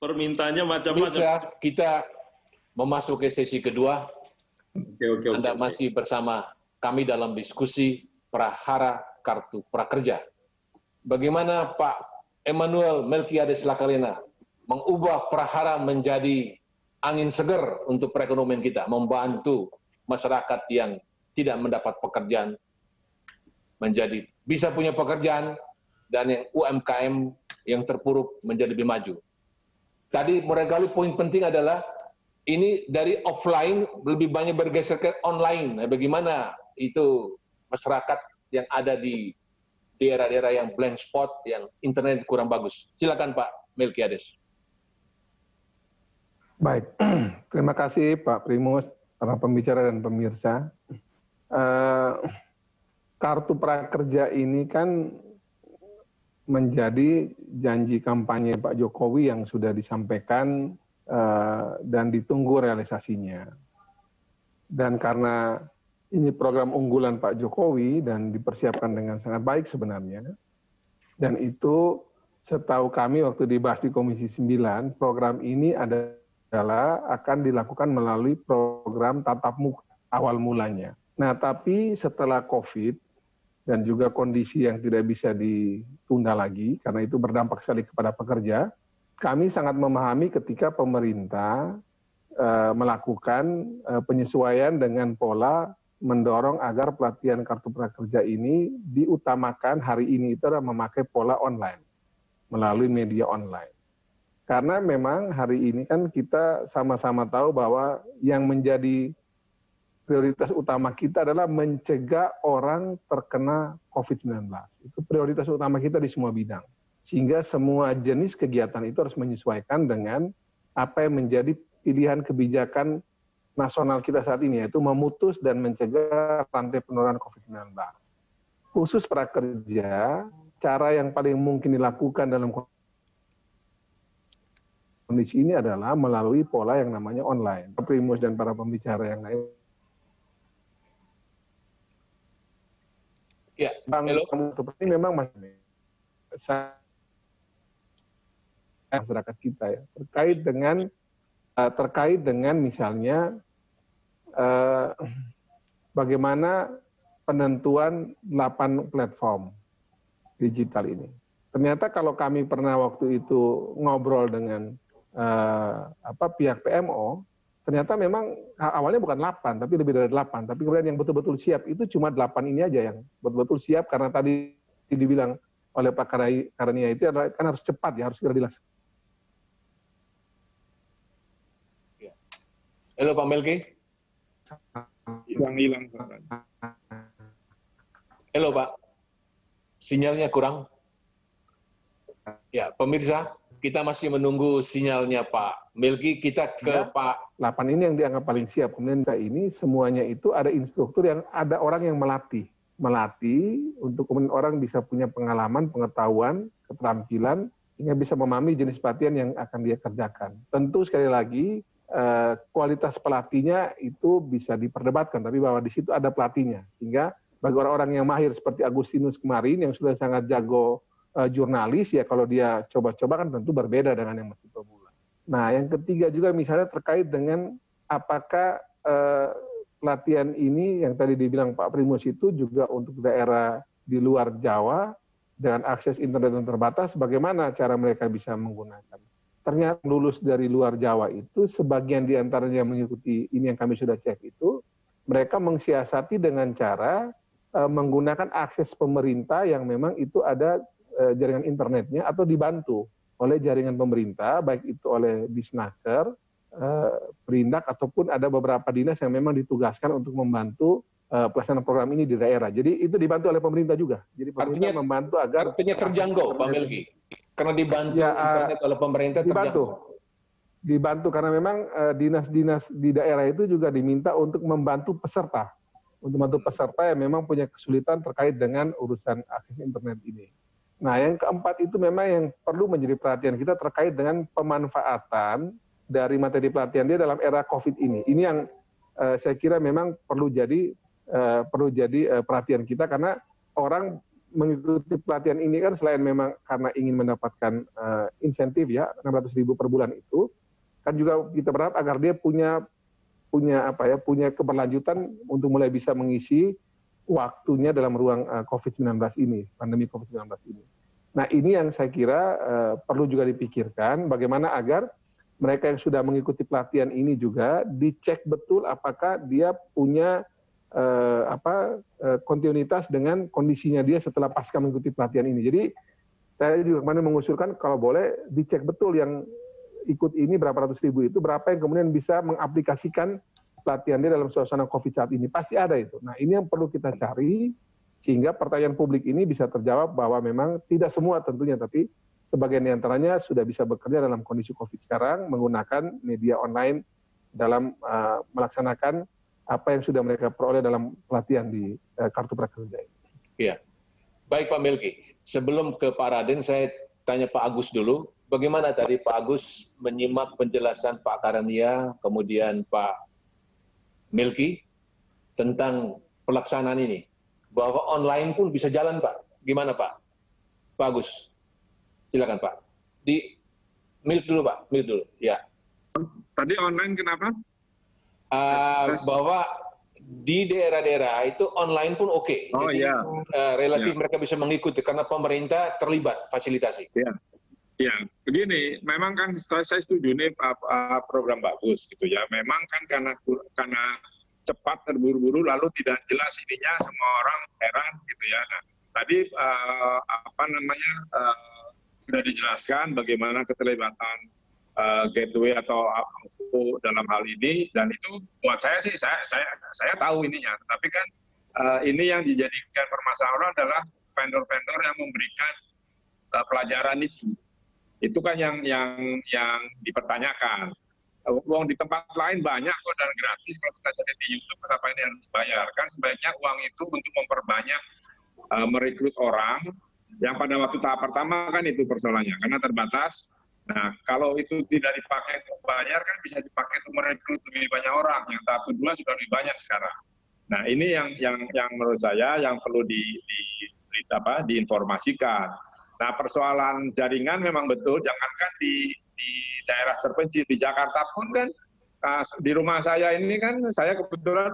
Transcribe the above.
permintaannya macam-macam. Bisa kita memasuki sesi kedua. Oke. Anda masih bersama kami dalam diskusi prahara kartu prakerja. Bagaimana Pak Emmanuel Melkiades Lakalena mengubah prahara menjadi angin segar untuk perekonomian kita, membantu masyarakat yang tidak mendapat pekerjaan menjadi bisa punya pekerjaan, dan yang UMKM yang terpuruk menjadi lebih maju. Tadi barangkali poin penting adalah ini dari offline lebih banyak bergeser ke online. Nah, bagaimana itu masyarakat yang ada di daerah-daerah yang blank spot, yang internet kurang bagus. Silakan Pak Melkiades. Baik, terima kasih Pak Primus, para pembicara dan pemirsa. Kartu prakerja ini kan menjadi janji kampanye Pak Jokowi yang sudah disampaikan dan ditunggu realisasinya. Dan karena ini program unggulan Pak Jokowi dan dipersiapkan dengan sangat baik sebenarnya, dan itu setahu kami waktu dibahas di Komisi 9, program ini adalah akan dilakukan melalui program tatap muka awal mulanya. Nah, tapi setelah COVID dan juga kondisi yang tidak bisa ditunda lagi, karena itu berdampak sekali kepada pekerja, kami sangat memahami ketika pemerintah melakukan penyesuaian dengan pola mendorong agar pelatihan kartu prakerja ini diutamakan hari ini itu adalah memakai pola online, melalui media online. Karena memang hari ini kan kita sama-sama tahu bahwa yang menjadi prioritas utama kita adalah mencegah orang terkena COVID-19. Itu prioritas utama kita di semua bidang. Sehingga semua jenis kegiatan itu harus menyesuaikan dengan apa yang menjadi pilihan kebijakan nasional kita saat ini, yaitu memutus dan mencegah rantai penularan COVID-19. Khusus prakerja, cara yang paling mungkin dilakukan dalam kondisi ini adalah melalui pola yang namanya online. Primus dan para pembicara yang lain. Ya, ini memang masyarakat kita ya terkait dengan misalnya bagaimana penentuan 8 platform digital ini. Ternyata kalau kami pernah waktu itu ngobrol dengan pihak PMO, ternyata memang awalnya bukan 8, tapi lebih dari 8. Tapi kemudian yang betul-betul siap itu cuma 8 ini aja yang betul-betul siap, karena tadi dibilang oleh Pak Karnia itu adalah kan harus cepat ya, harus segera dilaksanakan. Halo Pak Melki. Hilang Pak. Halo Pak. Sinyalnya kurang. Ya, pemirsa, kita masih menunggu sinyalnya Pak Melki. Kita ke ya, Pak. 8 ini yang dianggap paling siap. Kemudian ini semuanya itu ada instruktur yang ada orang yang melatih untuk kemudian orang bisa punya pengalaman, pengetahuan, keterampilan, hingga bisa memahami jenis pelatihan yang akan dia kerjakan. Tentu sekali lagi kualitas pelatihnya itu bisa diperdebatkan, tapi bahwa di situ ada pelatihnya, sehingga bagi orang-orang yang mahir seperti Agustinus kemarin yang sudah sangat jago jurnalis, ya kalau dia coba-coba kan tentu berbeda dengan yang masih pemula. Nah, yang ketiga juga misalnya terkait dengan apakah pelatihan ini yang tadi dibilang Pak Primus itu juga untuk daerah di luar Jawa dengan akses internet yang terbatas, bagaimana cara mereka bisa menggunakan. Ternyata lulus dari luar Jawa itu sebagian diantaranya mengikuti ini yang kami sudah cek itu, mereka mensiasati dengan cara menggunakan akses pemerintah yang memang itu ada jaringan internetnya atau dibantu oleh jaringan pemerintah, baik itu oleh Disnaker, Perindak, ataupun ada beberapa dinas yang memang ditugaskan untuk membantu pelaksanaan program ini di daerah. Jadi itu dibantu oleh pemerintah juga. Jadi pemerintah membantu agar artinya terjangkau, Pak Melki. Karena dibantu ya, internet oleh pemerintah dibantu karena memang dinas-dinas di daerah itu juga diminta untuk membantu peserta yang memang punya kesulitan terkait dengan urusan akses internet ini. Nah, yang keempat itu memang yang perlu menjadi perhatian kita terkait dengan pemanfaatan dari materi pelatihan dia dalam era COVID ini. Ini yang saya kira memang perlu jadi perhatian kita, karena orang mengikuti pelatihan ini kan selain memang karena ingin mendapatkan insentif ya 600.000 per bulan itu, kan juga kita berharap agar dia punya keberlanjutan untuk mulai bisa mengisi waktunya dalam ruang COVID-19 ini, pandemi COVID-19 ini. Nah ini yang saya kira perlu juga dipikirkan bagaimana agar mereka yang sudah mengikuti pelatihan ini juga dicek betul apakah dia punya kontinuitas dengan kondisinya dia setelah pasca mengikuti pelatihan ini. Jadi saya juga kemarin mengusulkan kalau boleh dicek betul yang ikut ini berapa ratus ribu itu, berapa yang kemudian bisa mengaplikasikan pelatihan dia dalam suasana COVID saat ini. Pasti ada itu. Nah ini yang perlu kita cari sehingga pertanyaan publik ini bisa terjawab bahwa memang tidak semua tentunya, tapi sebagian diantaranya sudah bisa bekerja dalam kondisi COVID sekarang menggunakan media online dalam melaksanakan apa yang sudah mereka peroleh dalam pelatihan di Kartu Prakerja ini. Iya. Baik Pak Melki, sebelum ke Pak Raden saya tanya Pak Agus dulu. Bagaimana tadi Pak Agus menyimak penjelasan Pak Karania, kemudian Pak Melki tentang pelaksanaan ini? Bahwa online pun bisa jalan Pak. Gimana Pak? Pak Agus, silakan Pak. Di Melki dulu Pak, Melki dulu. Ya. Tadi online kenapa? Bahwa di daerah-daerah itu online pun oke. Oh iya. Relatif mereka bisa mengikuti karena pemerintah terlibat fasilitasi. Iya. Ya, begini, memang kan saya setuju ini program bagus gitu ya. Memang kan karena cepat terburu-buru lalu tidak jelas ininya, semua orang heran gitu ya. Nah, tadi sudah dijelaskan bagaimana keterlibatan gateway atau AFO dalam hal ini, dan itu buat saya sih saya tahu ininya. Tapi kan ini yang dijadikan permasalahan adalah vendor-vendor yang memberikan pelajaran itu. Itu kan yang dipertanyakan. Uang di tempat lain banyak kok dan gratis, kalau kita cari di YouTube kenapa ini harus bayar? Kan sebaiknya uang itu untuk memperbanyak merekrut orang yang pada waktu tahap pertama kan itu persoalannya karena terbatas. Nah kalau itu tidak dipakai untuk bayar kan bisa dipakai untuk merekrut lebih banyak orang. Yang tahap kedua sudah lebih banyak sekarang. Nah ini yang menurut saya yang perlu diinformasikan. Nah persoalan jaringan memang betul, jangankan di daerah terpencil, di Jakarta pun kan di rumah saya ini kan saya kebetulan